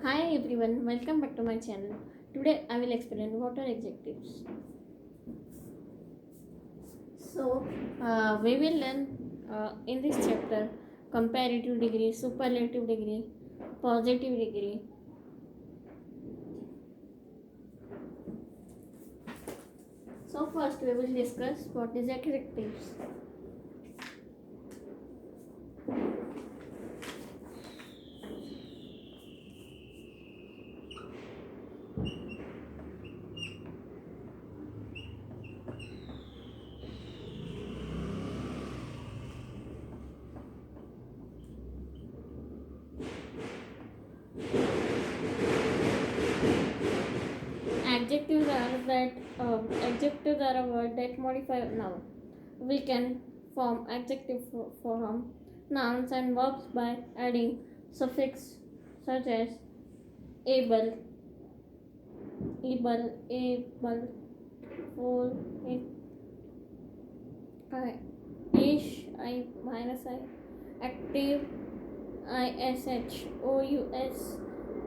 Hi everyone, welcome back to my channel. Today I will explain what are adjectives. We will learn in this chapter comparative degree, superlative degree, positive degree. So first we will discuss what is adjectives. Adjectives are a word that modify a noun. We can form adjective form nouns and verbs by adding suffix such as able, for, ish, I minus I, active, ish, ous,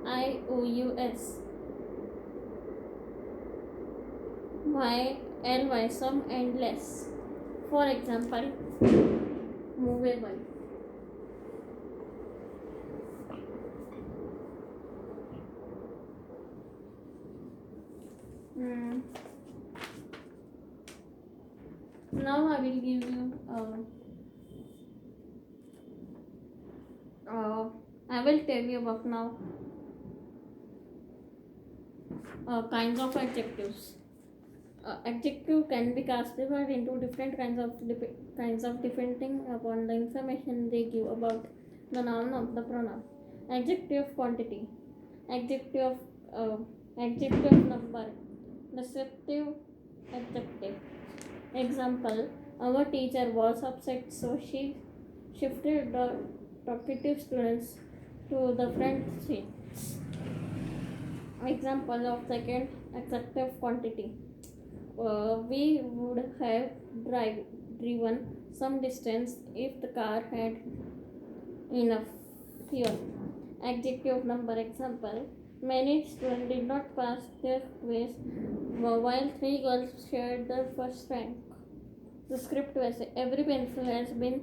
ious, ly, some and less. For example, movable. Now I will give you I will tell you about now kinds of adjectives. Adjective can be classified into different kinds of depending upon the information they give about the noun of the pronoun. Adjective quantity, adjective uh, adjective number, descriptive adjective. Example: our teacher was upset, so she shifted the talkative students to the front seats. Example of second adjective quantity. We would have driven some distance if the car had enough fuel. Adjective number. Example: many students did not pass their quiz while 3 girls shared the first rank. The script was: every pencil has been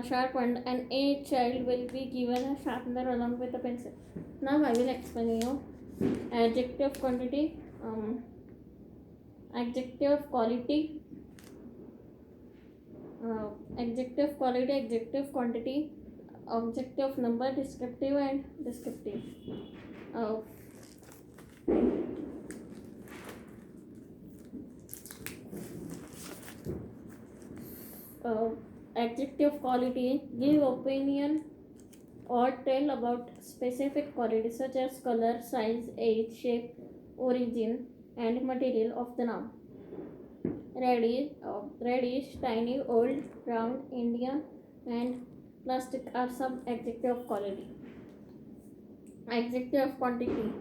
sharpened and a child will be given a sharpener along with a pencil. Now I will explain you adjective quantity, adjective quality, adjective quality, adjective quantity, objective number, descriptive and descriptive. Uh, uh, Adjective quality give opinion or tell about specific qualities such as color, size, age, shape, origin, and material of the noun. Reddish, tiny, old, round, Indian, and plastic are some adjective quality. Adjective quantity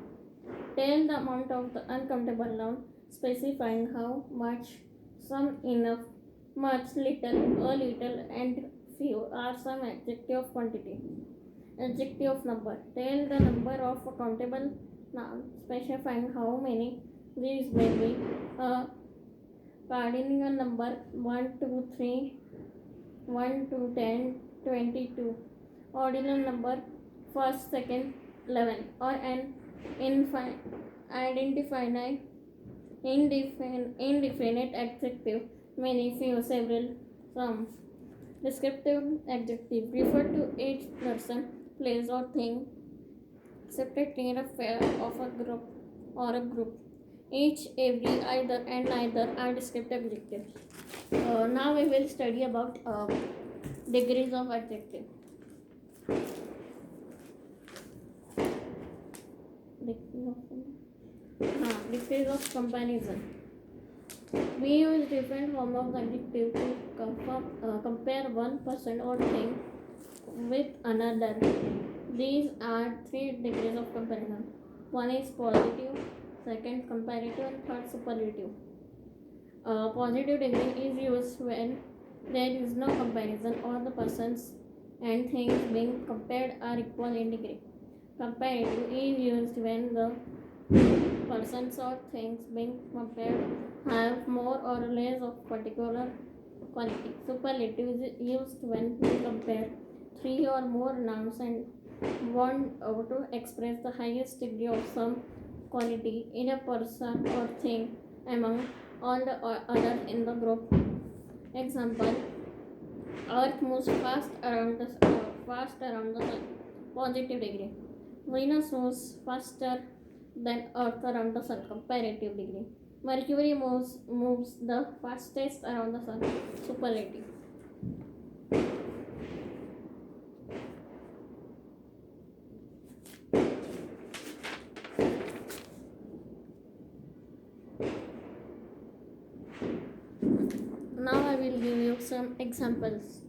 tell the amount of the uncountable noun, specifying how much, some, enough, much, little, a little, and few are some adjective quantity. Adjective number tell the number of countable nouns, specifying how many these may be. A cardinal number 1, 2, 3, 1 to 10, 22. Ordinal number first, second, 11, or an indefinite adjective, many, few, several, some. Descriptive adjective refer to each person, place, or thing separate in a pair of a group or a group. Each, every, either, and neither are descriptive adjectives. Now we will study about degrees of adjective. Degrees of comparison. We use different forms of adjective to compare one person or thing with another. These are 3 degrees of comparison. One is positive, second comparative, and third superlative. Positive degree is used when there is no comparison or the persons and things being compared are equal in degree. Comparative is used when the persons or things being compared have more or less of particular quality. Superlative is used when we compare three or more nouns and want to express the highest degree of some quality in a person or thing among all the other in the group. Example: Earth moves fast around the sun. Positive degree. Venus moves faster than Earth around the sun. Comparative degree. Mercury moves the fastest around the sun. Superlative. Now I will give you some examples.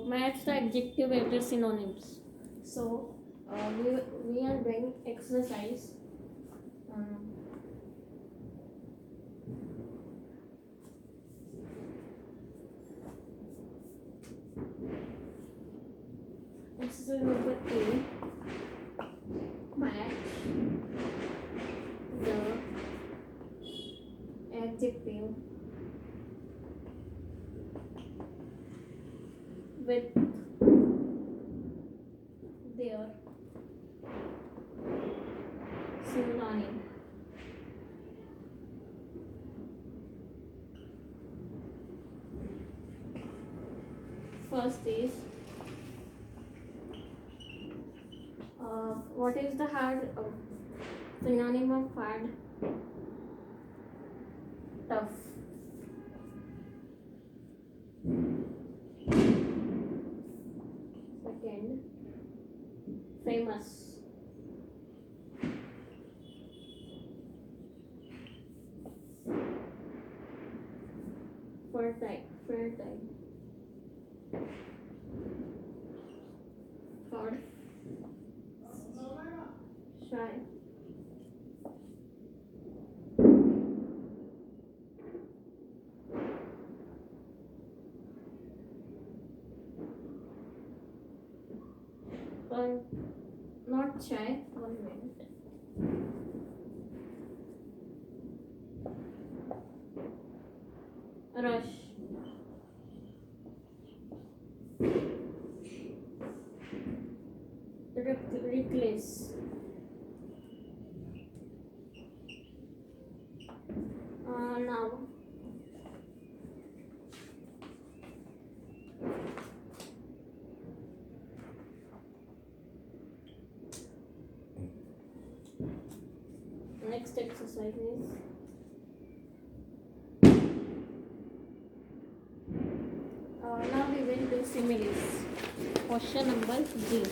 Match the adjective with the synonyms. So we are doing exercise. Exercise number 2. Match the adjective with their synonym. First is what is the hard synonym of hard? Tough. Second, famous. Fertile. Third, shy. Not shy. 1 minute. Rush. Reckless. Now. Next exercise is now we will do similes. Question number G.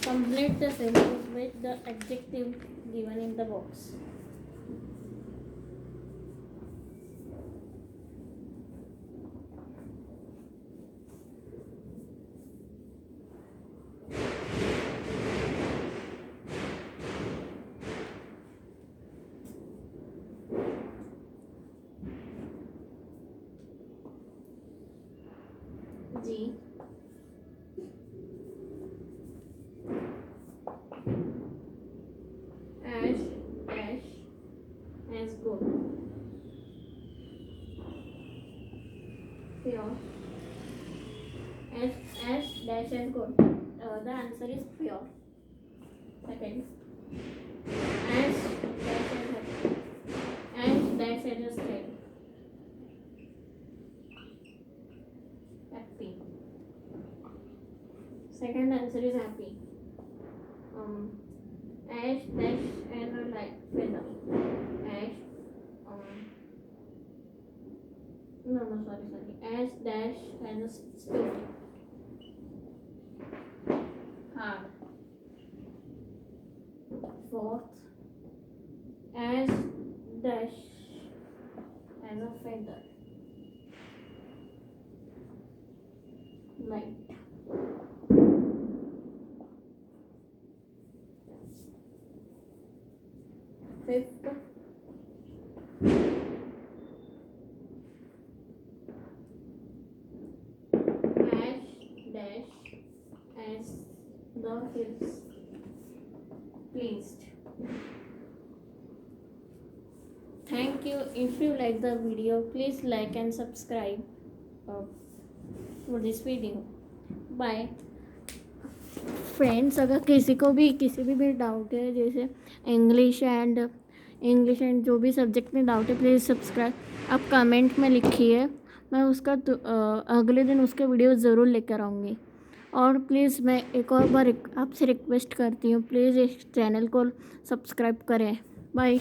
Complete the sentence with the adjective given in the box. G. Ash as good. Pure. Ash dash as good. The answer is pure. Second. Ash dash as happy. Ash dash as sad. Happy. Second answer is happy. Ash dash and a light feather. Ash sorry. Ash dash and a stone. Hard. fourth as dash and a feather. Light. Fifth as dash as the hills placed. Thank you. If you like the video, please like and subscribe for this video. Bye. Friends, अगर किसी को भी doubt है, जैसे English and जो भी subject में doubt है, प्लीज़ सब्सक्राइब आप कमेंट में लिखिए। मैं उसका अगले दिन उसके वीडियो ज़रूर लेकर आऊँगी। और प्लीज़ मैं एक और बार आपसे रिक्वेस्ट करती हूँ, प्लीज़ इस चैनल को सब्सक्राइब करें। बाय।